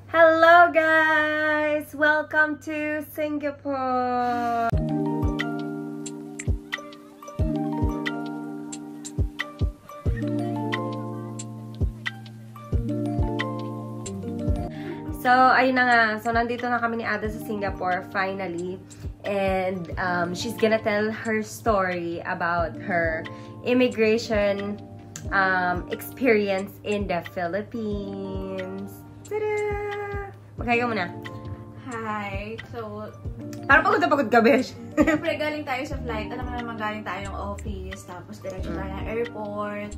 Hello guys! Welcome to Singapore! So, ayun na nga. So, nandito na kami ni Ada sa Singapore, finally. And, she's gonna tell her story about her immigration experience in the Philippines. Tada! Magkaya mo na. Hi! So, parang pagod na pagod ka, besh. siyempre galing tayo sa flight. Alam mo naman galing tayo ng office. Tapos diretso tayo ng airport.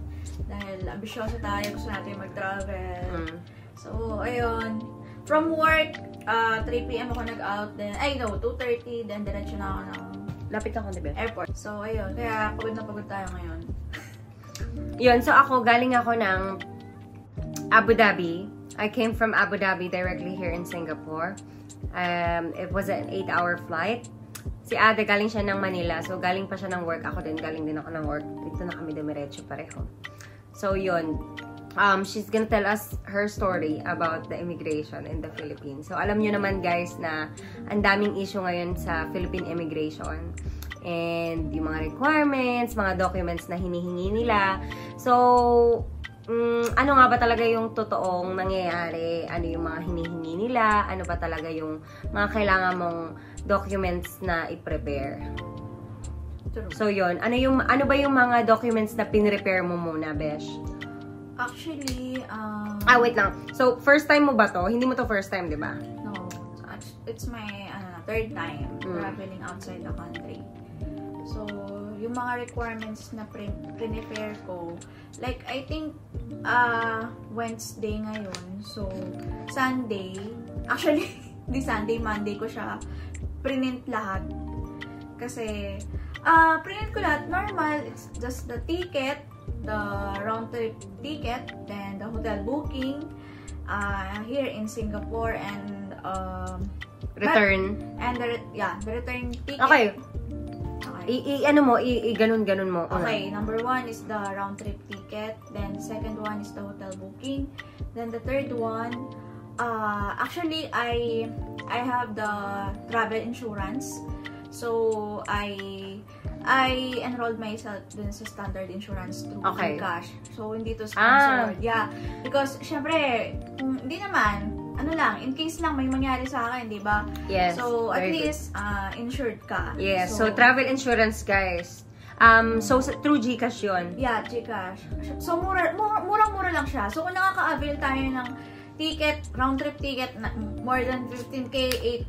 Dahil ambisyoso tayo. Gusto natin mag-travel. So, ayun. From work, 3 PM ako nag-out. Then, 2:30. Then, diretso na ako ng Lapit ako, di ba? airport. So, ayun. Kaya pagod na pagod tayo ngayon. Yun, so ako, galing ako ng Abu Dhabi. I came from Abu Dhabi directly here in Singapore. It was an 8-hour flight. Si Ade, galing siya ng Manila. So, galing pa siya ng work. Ako din, galing din ako ng work. Dito na kami dumiretso pareho. So, yun. She's gonna tell us her story about the immigration in the Philippines. So, alam nyo naman guys na ang daming issue ngayon sa Philippine immigration. And yung mga requirements, mga documents na hinihingi nila. So, ano nga ba talaga yung totoong nangyayari? Ano yung mga hinihingi nila? Ano ba talaga yung mga kailangan mong documents na i-prepare? So, yun. Ano ba yung mga documents na pinrepare mo muna, Besh? Actually, wait lang. So, first time mo ba to? Hindi mo to first time, di ba? no. It's my third time traveling outside the country. So, yung mga requirements na prepare ko, like, I think, Wednesday ngayon. So, Sunday, actually, di Sunday, Monday ko siya print lahat. Kasi, print ko lahat, normal, it's just the ticket, the round-trip ticket, then the hotel booking, here in Singapore, and, Return. the return ticket. Okay. Ganun mo. Okay, number 1 is the round-trip ticket. Then, the second one is the hotel booking. Then, the third one, actually, I have the travel insurance. So, I enrolled myself dun sa standard insurance through GCash. So, hindi to sponsored. Yeah. Because, syempre, hindi naman, in case lang may mangyari sa akin, di ba? Yes. So, at least, insured ka. Yes. So, travel insurance, guys. So, through GCash yun? Yeah, GCash. So, murang-mura lang siya. So, kung nakaka-avail tayo ng ticket, round-trip ticket, more than 15K,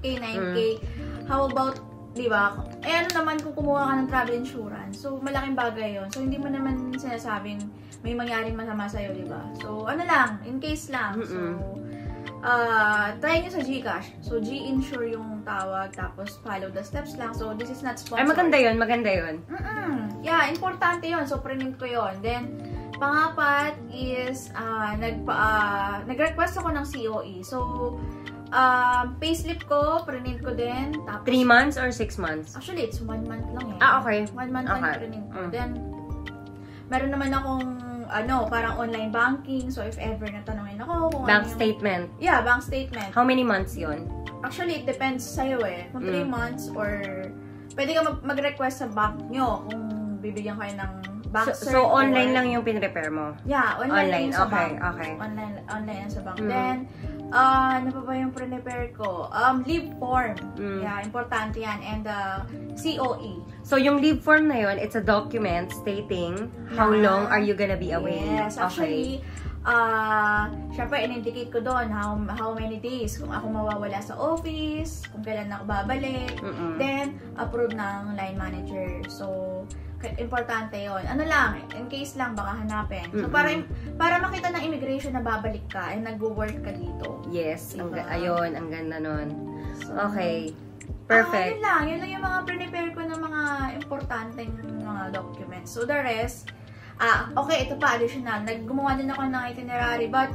8K, 9K, how about, di ba? Ano naman kung kumuha ka ng travel insurance? So, malaking bagay yun. So, hindi mo naman sinasabing may mangyaring masama sa'yo, di ba? So, in case lang. So, try nyo sa GCash. So, G-Insure yung tawag, tapos follow the steps lang. So, this is not sponsored. Ay, maganda yun. Yeah, importante yun. So, print ko yun. Then, pangapat is, nag-request ako ng COE. So, payslip ko, print ko din. Tapos, 3 months or 6 months? Actually, it's 1 month lang eh. Okay. 1 month lang print ko. Then, meron naman akong parang online banking. So, if ever natanungin ako kung bank statement. Yeah, bank statement. How many months yun? Actually, it depends sa'yo eh. Kung 3 months or pwede ka mag-request sa bank nyo kung bibigyan kayo ng bank cert. So, online lang yung pinrepare mo? Yeah, online sa bank. Okay. Online sa bank. Then, ano pa ba yung prepare ko? Leave form. Yeah, importante yan. And COE. So, yung leave form na yun, it's a document stating how long are you gonna be away. Yes, actually, syempre, in-indicate ko doon how many days, kung ako mawawala sa office, kung kailan ako babalik, then, approve ng line manager. So, importante yon. In case lang, baka hanapin. So, para makita ng immigration na babalik ka and nagwo-work ka dito. Yes, diba? Ayun, ang ganda nun. So, okay. Perfect. Yun lang yung mga prepare ko ng mga importanteng mga documents. So, the rest, okay, ito pa, additional. Gumawa din ako ng itinerary, but,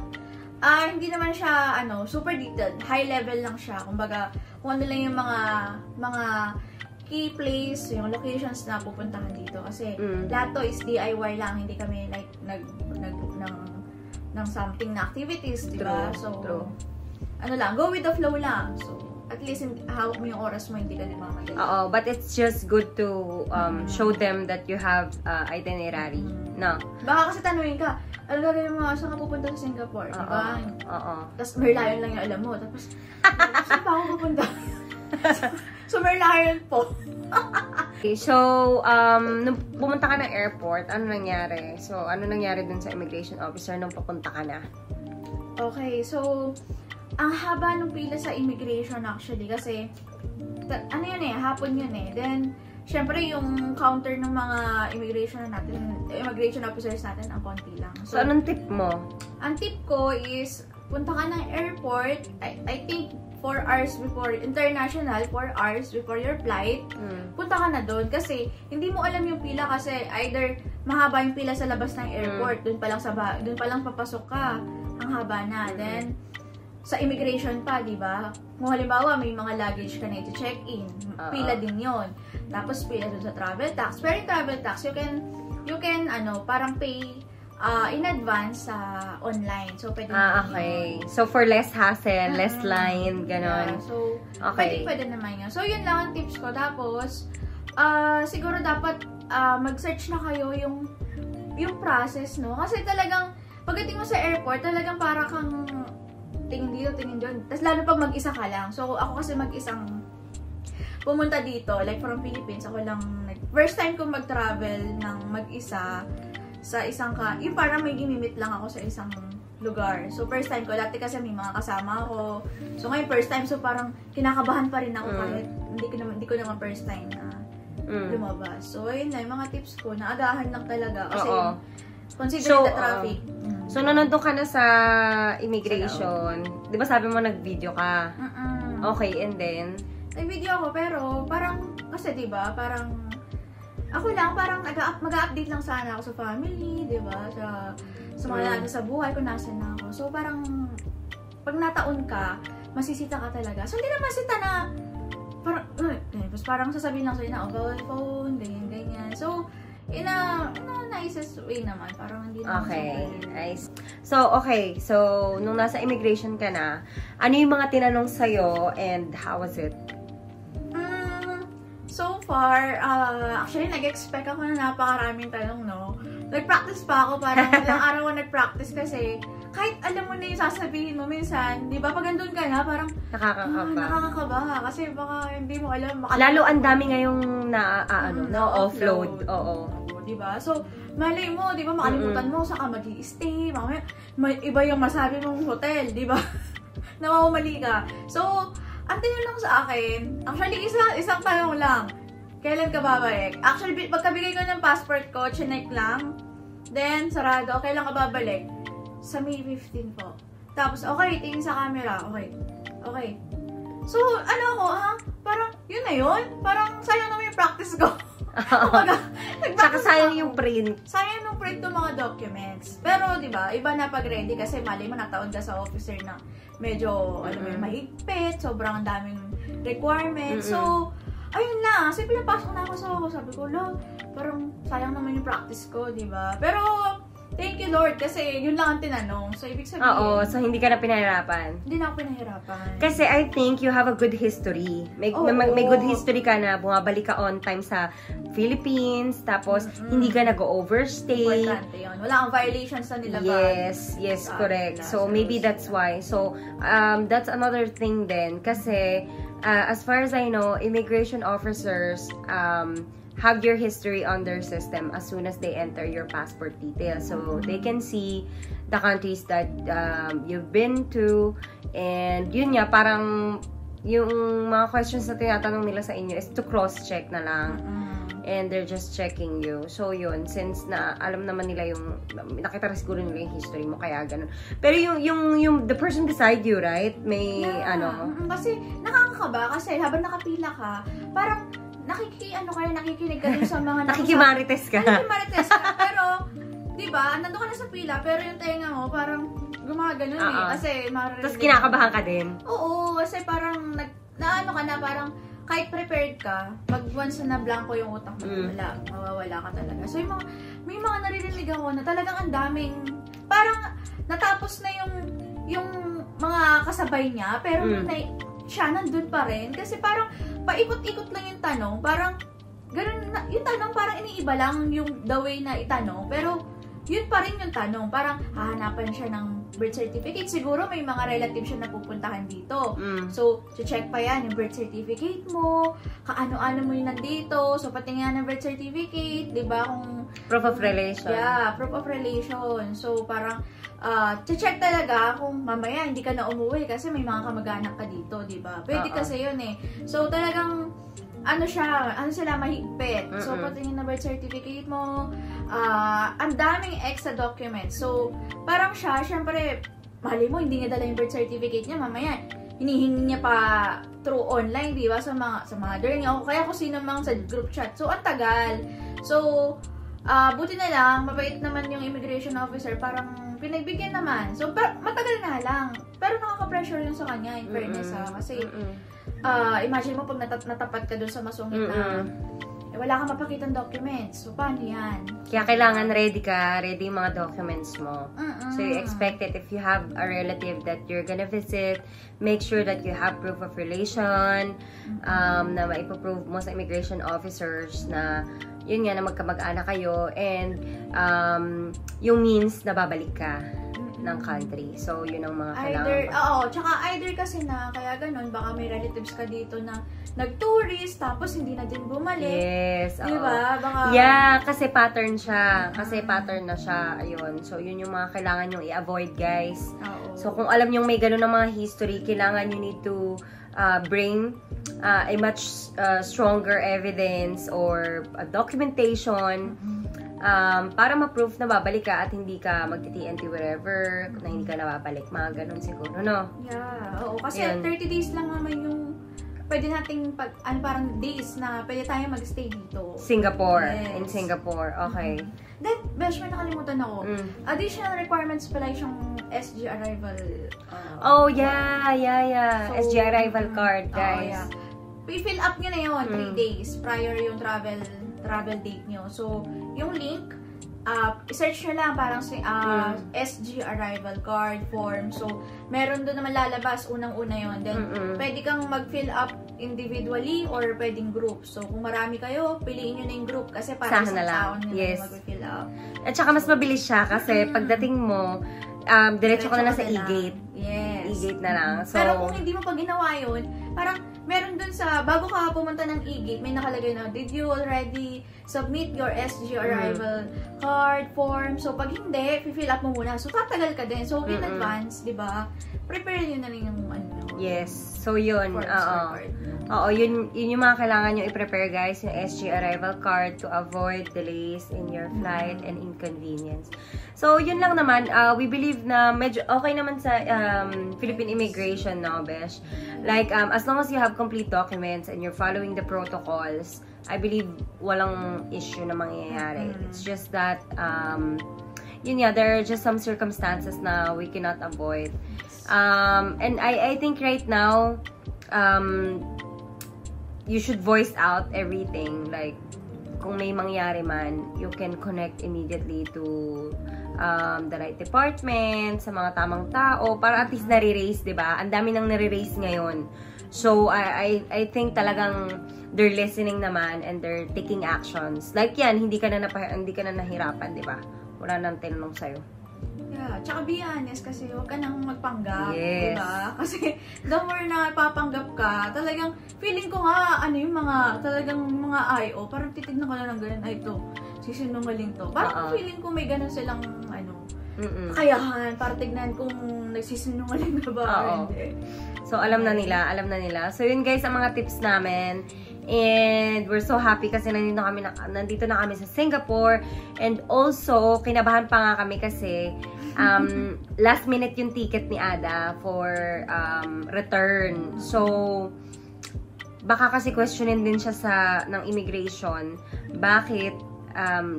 hindi naman siya, super detailed. High level lang siya. Kumbaga, kung ano lang yung mga key place, yung locations na pupuntahan dito. Kasi, lahat to is DIY lang. Hindi kami, like, nag-book ng something na activities, di ba? So, ano lang, go with the flow lang. So, at least hawak mo yung oras mo, hindi ka nagmamadali. Oo, but it's just good to show them that you have itinerary. No? Baka kasi tanungin ka, ano gagawin mo, saan ka pupunta sa Singapore? Diba? Oo. Tapos Merlion lang yung alam mo. Tapos, saan pa ako pupunta? So, Merlion po. Okay, so, nung pumunta ka ng airport, ano nangyari? So, ano nangyari dun sa immigration officer nung papunta ka na? Okay, so, ang haba ng pila sa immigration actually kasi, ano yun eh, hapon yun eh. Then, syempre yung counter ng mga immigration officers natin, ang konti lang. So, anong tip mo? Ang tip ko is, punta ka ng airport, I think 4 hours before, international, 4 hours before your flight, punta ka na doon. Kasi, hindi mo alam yung pila kasi either mahaba yung pila sa labas ng airport, doon pa lang papasok ka, ang haba na. Then, sa immigration pa, di ba? Kung halimbawa, may mga luggage ka na i-check-in, pila din yon. Tapos, pila doon sa travel tax. Pero yung travel tax, you can, parang pay in advance sa online. So, pwede okay. So, for less hassle, less line, ganon. Yeah, so, okay. pwede naman yun. So, yun lang ang tips ko. Tapos, siguro dapat mag-search na kayo yung process, no? Kasi talagang, pagdating mo sa airport, talagang para kang tingin dito, tingin dyan. Tapos, lalo pag mag-isa ka lang. So, ako kasi mag-isang pumunta dito, like from Philippines, ako lang, first time ko mag-travel ng mag-isa sa isang yung parang may ginimit lang ako sa isang lugar. So, first time ko. Dati kasi may mga kasama ako. So, ngayon first time. So, parang kinakabahan pa rin ako kahit hindi ko naman first time na lumabas. So, ayun na. Yung mga tips ko, naagahan lang talaga. Kasi, considering the traffic. So, nandun ka na sa immigration. Di ba sabi mo nag-video ka? Okay, and then? Nag-video ako, pero parang, kasi di ba, parang, ako lang, parang mag-update lang sana ako sa family, di ba? Sa mga natin sa buhay, kung nasan na ako. So, parang, pag nataon ka, masisita ka talaga. So, hindi na masita na, parang sasabihin lang sa'yo na, bawal phone, ganyan. So, in a nicest way naman, parang hindi naman nice. So, okay. So, nung nasa immigration ka na, ano yung mga tinanong sa'yo and how was it? So far, actually, nag-expect ako na napakaraming tanong, no? Nag-practice pa ako, parang ilang araw ako nag-practice kasi kahit alam mo na yung sasabihin mo minsan, di ba, pag andun ka na, parang nakakakaba. Kasi baka hindi mo alam. Lalo ang dami ngayong offload. Oo. Di ba? So, malay mo, di ba, makalimutan mo saan ka mag-i-stay. May iba yung masabi mong hotel, di ba? Namamali ka. So, ang tinanong sa akin, actually, isang tanong lang. Kailan ka babalik? Actually, pagkabigay ko ng passport ko, chinek lang. Then, sarado. Kailan ka babalik? Sa May 15 po. Tapos, okay, tingin sa camera. Okay. So, ano ako, parang, yun na yun? Parang, sayang naman yung practice ko. Tsaka sayang yung print. Sayang yung print ng mga documents. Pero, di ba, iba na pag ready kasi mali mo nataon ka sa officer na medyo, mahigpit, sobrang daming requirements. So, ayun lang. Kasi pinapasok na ako sa sabi ko, parang sayang naman yung practice ko, di ba? Pero, thank you Lord kasi yun lang ang tinanong. So, ibig sabihin, oo, so hindi ka na pinahirapan. Hindi na ako pinahirapan. Kasi I think you have a good history. May good history ka na bumabalik ka on time sa Philippines, tapos hindi ka nag-overstay. Importante yun. Wala kang violations na nilabag. Yes, correct. So, maybe that's why. So, that's another thing then. Kasi, as far as I know, immigration officers, have your history on their system as soon as they enter your passport details. So, they can see the countries that you've been to. And yun nga, parang yung mga questions na tinatanong nila sa inyo is to cross-check na lang. And they're just checking you. So, yun. Since na alam naman nila yung, nakita rin siguro nila yung history mo, kaya ganun. Pero yung the person beside you, right? May, Kasi, nakakakaba. Kasi, habang nakapila ka, parang, nakikinig ka dun sa mga nakikimarites ka. Nakikimarites ka. Pero, di ba, nandun ka na sa pila, pero yung tenga mo, parang gumaganon Kasi, tapos kinakabahan ka din. Oo, kasi parang, parang, kahit prepared ka, pag once na blanco yung utak mo, mawawala ka talaga. So, may mga naririnig ako na talagang ang daming, parang, natapos na yung mga kasabay niya, pero siya nandun pa rin. Kasi parang paikot-ikot lang yung tanong. Parang, ganun na, yung tanong parang iniiba lang yung the way na itanong. Pero, yun pa rin yung tanong. Parang, hahanapan siya ng birth certificate. Siguro may mga relatives siya na pupuntahan dito. So, check pa yan yung birth certificate mo, kaano-ano mo yung nandito. So, patingin ng birth certificate, di ba? Kung Proof of relation. Yeah, proof of relation. So, parang, check talaga kung mamaya hindi ka na umuwi kasi may mga kamag-anak ka dito, di ba? Pwede kasi yun eh. So, talagang, ano sila mahigpit. So, patingin na birth certificate mo, ang daming extra documents. So, parang siya, syempre, mali mo, hindi niya dala yung birth certificate niya, mamaya, hinihingi niya pa through online, di ba, sa mother niya, o kaya kung sino mang sa group chat. So, ang tagal. So, buti na lang, mabait naman yung immigration officer, parang pinagbigyan naman. So, matagal na lang. Pero nakaka-pressure yun sa kanya, in fairness, kasi, imagine mo pag natapat ka dun sa masungit na wala kang mapakitang documents. So, paano yan? Kaya kailangan ready yung mga documents mo. So, you expect it if you have a relative that you're gonna visit, make sure that you have proof of relation, na maipaprove mo sa immigration officers na yun nga, na magkamag-anak kayo, and yung means na babalik ka ng country. So, yun ang mga kailangan. Tsaka either kasi na, kaya ganun, baka may relatives ka dito na nag-tourist, tapos hindi na din bumalik. Yes. Diba? Baka... Yeah, kasi pattern siya. Kasi pattern na siya. Ayun. So, yun yung mga kailangan yung i-avoid, guys. So, kung alam nyo may ganun ng mga history, kailangan you need to bring a much stronger evidence or documentation para ma-proof na babalik ka at hindi ka magti-TNT wherever, na hindi ka nababalik. Mga ganun siguro, no? Yeah. Oo. Kasi 30 days lang naman yung pwede nating parang days na pwede tayo mag-stay dito. Singapore. Yes. In Singapore. Okay. Then, Besh, may nakalimutan ako. Additional requirements pala yung SG arrival. Yeah. So, SG arrival card, guys. I-fill up nyo na yun, 3 days prior yung travel date nyo. So, yung link, search nyo lang parang SG arrival card form. So, meron doon naman lalabas, unang-una yun. Then, pwede kang mag-fill up individually or pwedeng group. So, kung marami kayo, piliin nyo na yung group kasi para isang tao nyo na mag-fill up. At saka mas mabilis siya kasi pagdating mo, diretso ka na sa e-gate. Yes. E-gate na lang. So, pero kung hindi mo pa ginawa yun, parang meron dun sa, bago ka pumunta ng e-gate, may nakalagay na, did you already submit your SG arrival card form? So, pag hindi, fill up mo muna. So, tatagal ka din. So, in advance, di ba? Prepare yun na rin yung yes. So, yun. Yun yung mga kailangan nyo i-prepare, guys. Yung SG arrival card to avoid delays in your flight and inconvenience. So, yun lang naman. We believe na medyo okay naman sa Philippine immigration, no, Besh? Like, as long as you have complete documents and you're following the protocols, I believe walang issue na mangyayari. It's just that, yun nga, there are just some circumstances na we cannot avoid. And I think right now, you should voice out everything. Like, kung may mangyari man, you can connect immediately to the right department, sa mga tamang tao, para at least nare-raise, diba? Ang dami nang nare-raise ngayon. So, I think talagang they're listening naman and they're taking actions. Like yan, hindi ka na nahirapan, diba? Wala nang tinanong sa'yo. Yeah, tsaka be honest kasi huwag ka nang magpanggap, yes. Diba? Kasi the more na papanggap ka, talagang feeling ko nga, yung mga, talagang mga IO, parang titignan ka na ng ganun, ito, sisinungaling to. Parang feeling ko may ganun silang, kakayahan, para tignan kung nagsisinungaling na ba, hindi. So, alam na nila. So, yun guys, ang mga tips namin. And we're so happy kasi nandito na kami sa Singapore. And also, kinabahan pa nga kami kasi last minute yung ticket ni Ada for return. So, baka kasi questionin din siya ng immigration. Bakit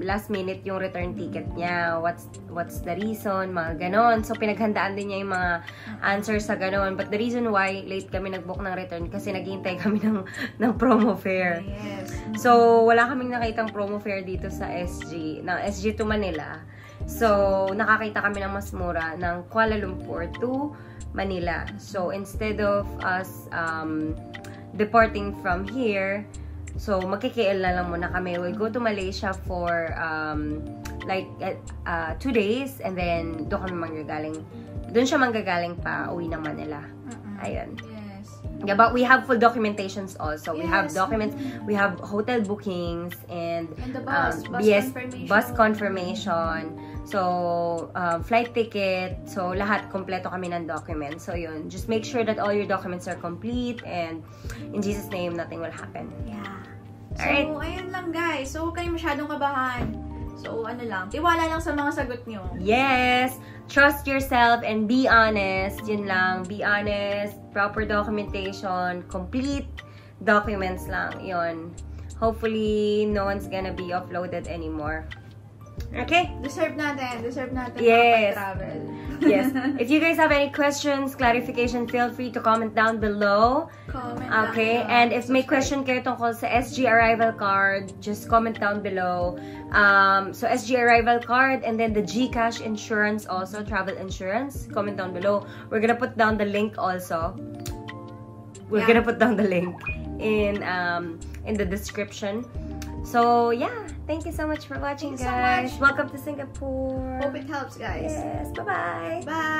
last minute yung return ticket niya? What's the reason? Mga ganon. So, pinaghandaan din niya yung mga answers sa ganon. But the reason why late kami nag-book ng return kasi naghihintay kami ng promo fare. Yes. So, wala kaming nakitang promo fare dito sa SG to Manila. So, nakakita kami ng mas mura ng Kuala Lumpur to Manila. So, instead of us departing from here, so magki-KL na lang muna kami. We'll go to Malaysia for like 2 days, and then doon kami manggagaling. Doon siya manggagaling pa uwi ng Manila. Ayun. Yes. Yeah, but we have full documentations also. We have Yes. documents, we have hotel bookings, and the bus confirmation. bus confirmation. So, flight ticket. So, lahat, kompleto kami ng documents. So, yun. Just make sure that all your documents are complete, and in Jesus' name, nothing will happen. Yeah. So, Alright. ayun lang guys. So, huwag kayong masyadong kabahan. So, ano lang. Tiwala lang sa mga sagot nyo. Yes! Trust yourself and be honest. Yun lang. Be honest. Proper documentation. Complete documents lang. Yun. Hopefully, no one's gonna be offloaded anymore. Okay? Deserve natin Yes. makapag-travel. Yes. If you guys have any questions, clarification, feel free to comment down below. Comment Okay? lang. And if may question kayo tungkol sa SG Arrival Card, just comment down below. So, SG Arrival Card, and then the GCash insurance also, travel insurance, comment down below. We're gonna put down the link also. We're Yeah. gonna put down the link in the description. So, yeah. Thank you so much for watching, Thank you so guys. much. Welcome to Singapore. Hope it helps, guys. Yes. Bye-bye. Bye!